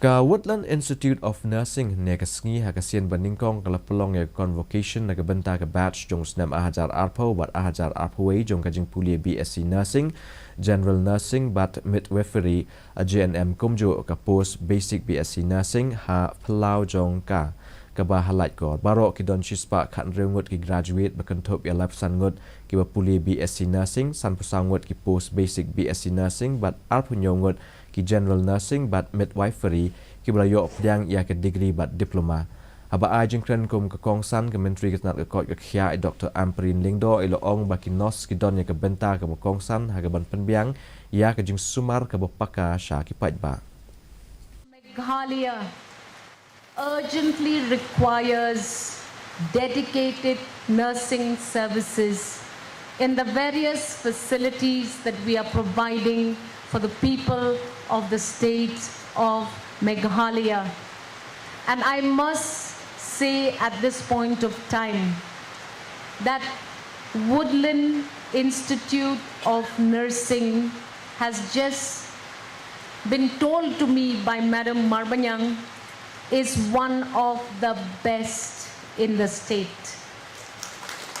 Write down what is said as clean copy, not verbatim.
Woodland Institute of Nursing negasngi hakasian nyngkong kala pelong ya convocation nagabenta ka batch jong snam ahajar arpo bat ahajar arpway jong kajing pulia BSc Nursing, General Nursing bat midwifery JNM kumjo ka post basic BSc Nursing ha pelau jong ka kabahalat ko baro kidon chispa khan reungut ki graduate bakantop ya life sangut ki pulia BSc Nursing san pusangut ki post basic BSc Nursing bat arpunyongut ki General Nursing bat midwifery ki belayo yang ia ke degree bat diploma. Haba ajeng kren kum ke kongsan ke menteri kesnat ke kot ke khia Dr. Amprin Lingdo iloong baki nos ki don ya ke benta ke kongsan hagaban penbiang ia ke jing sumar ke bopaka sya ki paitba. Meghalaya urgently requires dedicated nursing services in the various facilities that we are providing for the people of the state of Meghalaya. And I must say at this point of time that Woodland Institute of Nursing has just been told to me by Madam Marbanyang is one of the best in the state.